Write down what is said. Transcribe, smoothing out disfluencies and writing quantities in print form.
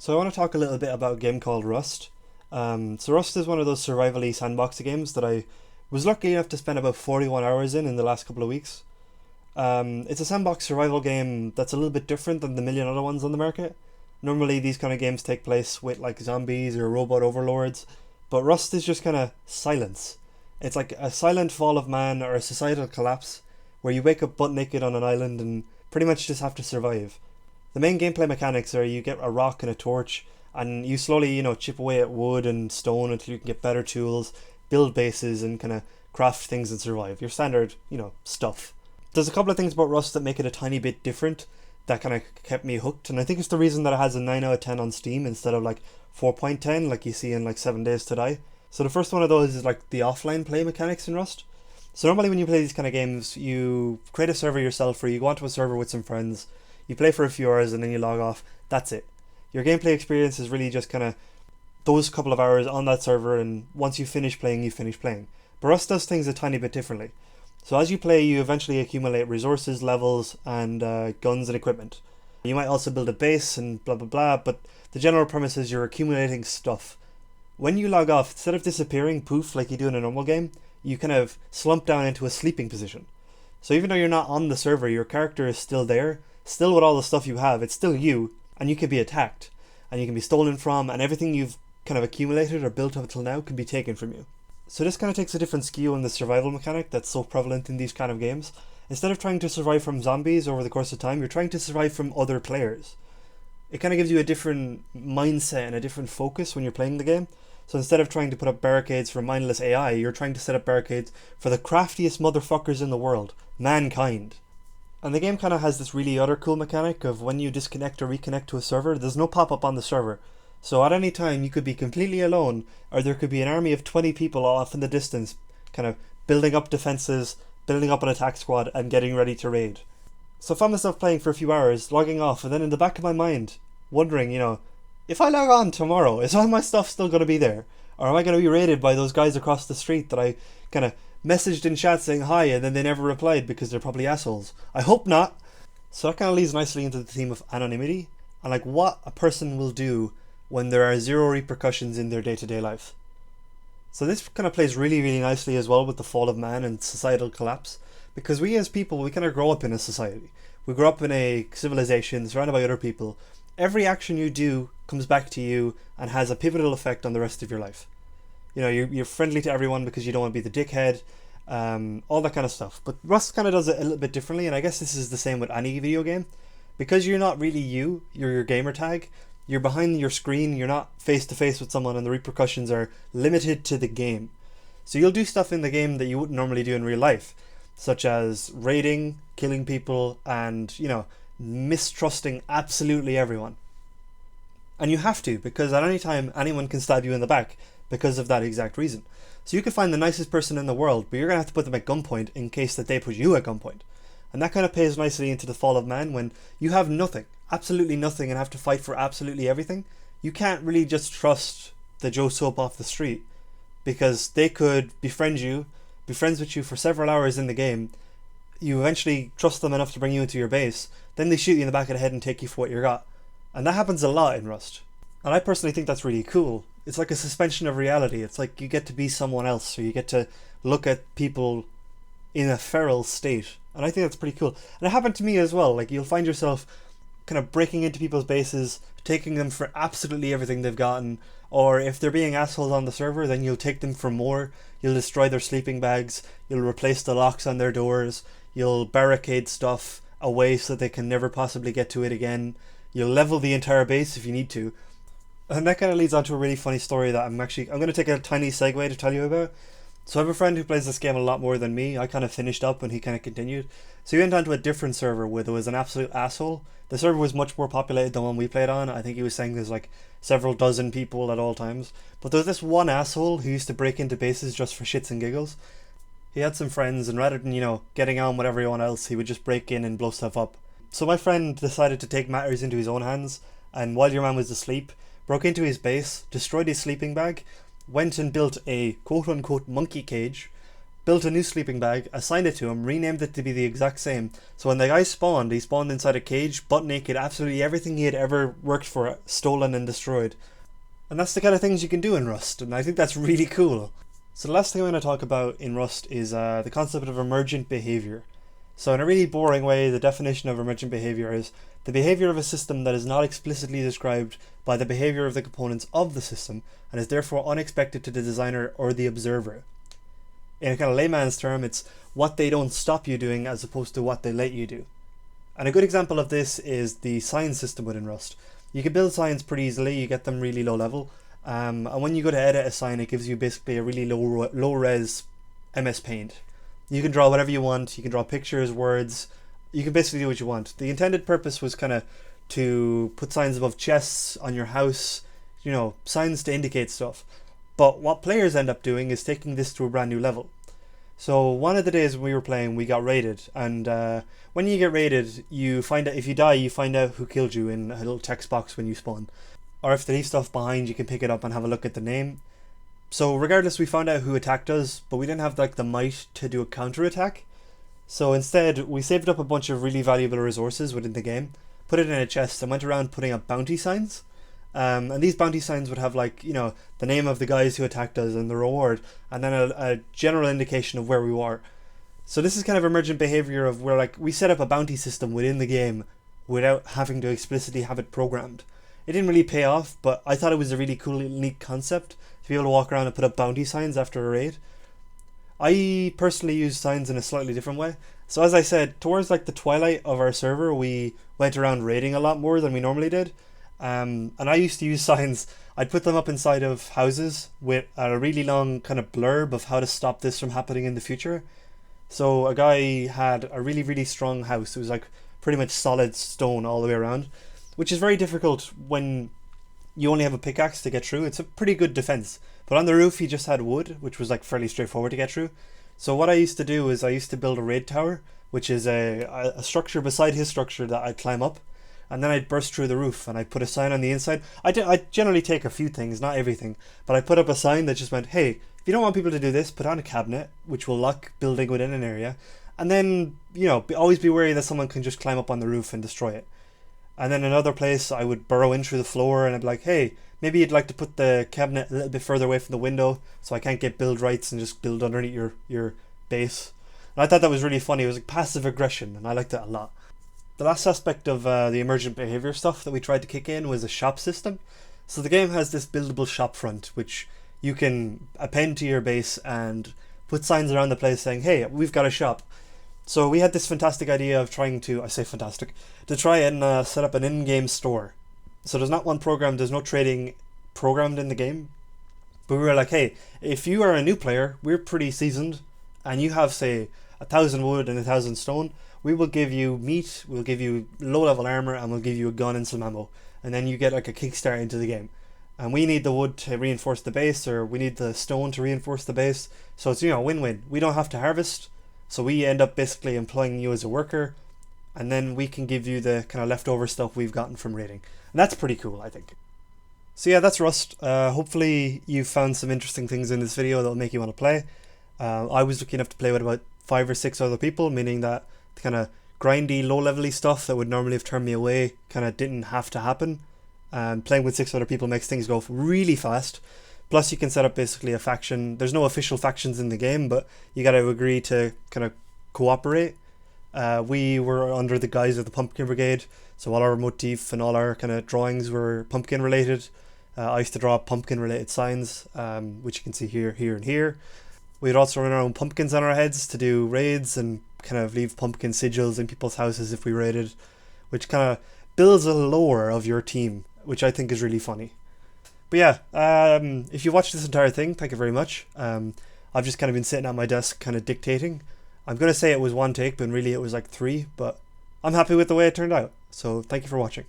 So I want to talk a little bit about a game called Rust. So Rust is one of those survival-y sandbox games that I was lucky enough to spend about 41 hours in the last couple of weeks. It's a sandbox survival game that's a little bit different than the million other ones on the market. Normally these kind of games take place with like zombies or robot overlords, but Rust is just kind of silence. It's like a silent fall of man or a societal collapse where you wake up butt naked on an island and pretty much just have to survive. The main gameplay mechanics are you get a rock and a torch, and you slowly, chip away at wood and stone until you can get better tools, build bases, and kind of craft things and survive. Your standard, stuff. There's a couple of things about Rust that make it a tiny bit different that kind of kept me hooked, and I think it's the reason that it has a 9 out of 10 on Steam instead of like 4.10 like you see in like 7 Days to Die. So the first one of those is like the offline play mechanics in Rust. So normally when you play these kind of games, you create a server yourself or you go onto a server with some friends, you play for a few hours and then you log off. That's it. Your gameplay experience is really just kind of those couple of hours on that server, and once you finish playing, you finish playing. But Rust does things a tiny bit differently. So as you play, you eventually accumulate resources, levels, and guns and equipment. You might also build a base and blah blah blah, but the general premise is you're accumulating stuff. When you log off, instead of disappearing poof like you do in a normal game, you kind of slump down into a sleeping position. So even though you're not on the server, your character is still there, still with all the stuff you have, it's still you, and you can be attacked, and you can be stolen from, and everything you've kind of accumulated or built up until now can be taken from you. So this kind of takes a different skew on the survival mechanic that's so prevalent in these kind of games. Instead of trying to survive from zombies over the course of time, you're trying to survive from other players. It kind of gives you a different mindset and a different focus when you're playing the game. So instead of trying to put up barricades for mindless AI, you're trying to set up barricades for the craftiest motherfuckers in the world, mankind. And the game kind of has this really other cool mechanic of when you disconnect or reconnect to a server, there's no pop-up on the server. So at any time you could be completely alone, or there could be an army of 20 people off in the distance, kind of building up defenses, building up an attack squad, and getting ready to raid. So I found myself playing for a few hours, logging off, and then in the back of my mind, wondering, if I log on tomorrow, is all my stuff still going to be there? Or am I going to be raided by those guys across the street that I kind of messaged in chat saying hi and then they never replied because they're probably assholes? I hope not. So that kind of leads nicely into the theme of anonymity and like what a person will do when there are zero repercussions in their day-to-day life. So this kind of plays really, really nicely as well with the fall of man and societal collapse, because we as people, we kind of grow up in a society. We grow up in a civilization surrounded by other people. Every action you do comes back to you and has a pivotal effect on the rest of your life. You're friendly to everyone because you don't want to be the dickhead, all that kind of stuff. But Rust kind of does it a little bit differently, and I guess this is the same with any video game. Because you're not really you're your gamer tag, you're behind your screen, you're not face to face with someone, and the repercussions are limited to the game. So you'll do stuff in the game that you wouldn't normally do in real life, such as raiding, killing people, and, mistrusting absolutely everyone. And you have to, because at any time anyone can stab you in the back because of that exact reason. So you could find the nicest person in the world, but you're going to have to put them at gunpoint in case that they put you at gunpoint. And that kind of plays nicely into the fall of man when you have nothing, absolutely nothing, and have to fight for absolutely everything. You can't really just trust the Joe Soap off the street, because they could befriend you, be friends with you for several hours in the game. You eventually trust them enough to bring you into your base, then they shoot you in the back of the head and take you for what you got. And that happens a lot in Rust. And I personally think that's really cool. It's like a suspension of reality. It's like you get to be someone else, or you get to look at people in a feral state. And I think that's pretty cool. And it happened to me as well. Like, you'll find yourself kind of breaking into people's bases, taking them for absolutely everything they've gotten, or if they're being assholes on the server, then you'll take them for more. You'll destroy their sleeping bags, you'll replace the locks on their doors, you'll barricade stuff away so they can never possibly get to it again. You'll level the entire base if you need to. And that kind of leads on to a really funny story that I'm going to take a tiny segue to tell you about. So I have a friend who plays this game a lot more than me. I kind of finished up and he kind of continued. So he went on to a different server where there was an absolute asshole. The server was much more populated than one we played on. I think he was saying there's like several dozen people at all times. But there was this one asshole who used to break into bases just for shits and giggles. He had some friends, and rather than, getting on with everyone else, he would just break in and blow stuff up. So my friend decided to take matters into his own hands, and while your man was asleep, broke into his base, destroyed his sleeping bag, went and built a quote-unquote monkey cage, built a new sleeping bag, assigned it to him, renamed it to be the exact same. So when the guy spawned, he spawned inside a cage, butt naked, absolutely everything he had ever worked for stolen and destroyed. And that's the kind of things you can do in Rust, and I think that's really cool. So the last thing I'm going to talk about in Rust is the concept of emergent behavior. So in a really boring way, the definition of emergent behavior is the behavior of a system that is not explicitly described by the behavior of the components of the system, and is therefore unexpected to the designer or the observer. In a kind of layman's term, it's what they don't stop you doing as opposed to what they let you do. And a good example of this is the sign system within Rust. You can build signs pretty easily, you get them really low level, and when you go to edit a sign, it gives you basically a really low res MS Paint. You can draw whatever you want, you can draw pictures, words, you can basically do what you want. The intended purpose was kind of to put signs above chests on your house, you know, signs to indicate stuff. But what players end up doing is taking this to a brand new level. So one of the days when we were playing, we got raided, and when you get raided, you find out, if you die, you find out who killed you in a little text box when you spawn. Or if they leave stuff behind, you can pick it up and have a look at the name. So regardless, we found out who attacked us, but we didn't have like the might to do a counter attack. So instead, we saved up a bunch of really valuable resources within the game, put it in a chest, and went around putting up bounty signs. And these bounty signs would have, like, you know, the name of the guys who attacked us and the reward, and then a general indication of where we were. So this is kind of emergent behavior of where, like, we set up a bounty system within the game without having to explicitly have it programmed. It didn't really pay off, but I thought it was a really cool, neat concept to be able to walk around and put up bounty signs after a raid. I personally use signs in a slightly different way. So as I said, towards like the twilight of our server, we went around raiding a lot more than we normally did. And I used to use signs. I'd put them up inside of houses with a really long kind of blurb of how to stop this from happening in the future. So a guy had a really, really strong house. It was like pretty much solid stone all the way around, which is very difficult when you only have a pickaxe to get through. It's a pretty good defense. But on the roof, he just had wood, which was like fairly straightforward to get through. So what I used to do is I used to build a raid tower, which is a structure beside his structure that I'd climb up. And then I'd burst through the roof and I'd put a sign on the inside. I generally take a few things, not everything, but I put up a sign that just went, hey, if you don't want people to do this, put on a cabinet, which will lock building within an area. And then, you know, always be wary that someone can just climb up on the roof and destroy it. And then another place, I would burrow in through the floor and I'd be like, hey, maybe you'd like to put the cabinet a little bit further away from the window so I can't get build rights and just build underneath your base. And I thought that was really funny. It was like passive aggression, and I liked it a lot. The last aspect of the emergent behavior stuff that we tried to kick in was a shop system. So the game has this buildable shop front, which you can append to your base and put signs around the place saying, hey, we've got a shop. So we had this fantastic idea of trying to, I say fantastic, to try and set up an in-game store. So there's not one program, there's no trading programmed in the game. But we were like, hey, if you are a new player, we're pretty seasoned, and you have, say, 1,000 wood and 1,000 stone, we will give you meat, we'll give you low-level armor, and we'll give you a gun and some ammo. And then you get like a kickstart into the game. And we need the wood to reinforce the base, or we need the stone to reinforce the base. So it's, you know, win-win. We don't have to harvest, so we end up basically employing you as a worker, and then we can give you the kind of leftover stuff we've gotten from raiding. And that's pretty cool, I think. So yeah, that's Rust. Hopefully you found some interesting things in this video that will make you want to play. I was lucky enough to play with about 5 or 6 other people, meaning that the kind of grindy, low-level-y stuff that would normally have turned me away kind of didn't have to happen. Playing with 6 other people makes things go really fast. Plus you can set up basically a faction. There's no official factions in the game, but you got to agree to kind of cooperate. We were under the guise of the Pumpkin Brigade, so all our motif and all our kind of drawings were pumpkin related. I used to draw pumpkin related signs, which you can see here, here and here. We'd also run our own pumpkins on our heads to do raids and kind of leave pumpkin sigils in people's houses if we raided, which kind of builds a lore of your team, which I think is really funny. But yeah, if you watched this entire thing, thank you very much. I've just kind of been sitting at my desk kind of dictating. I'm going to say it was 1 take, but really it was like 3, but I'm happy with the way it turned out. So thank you for watching.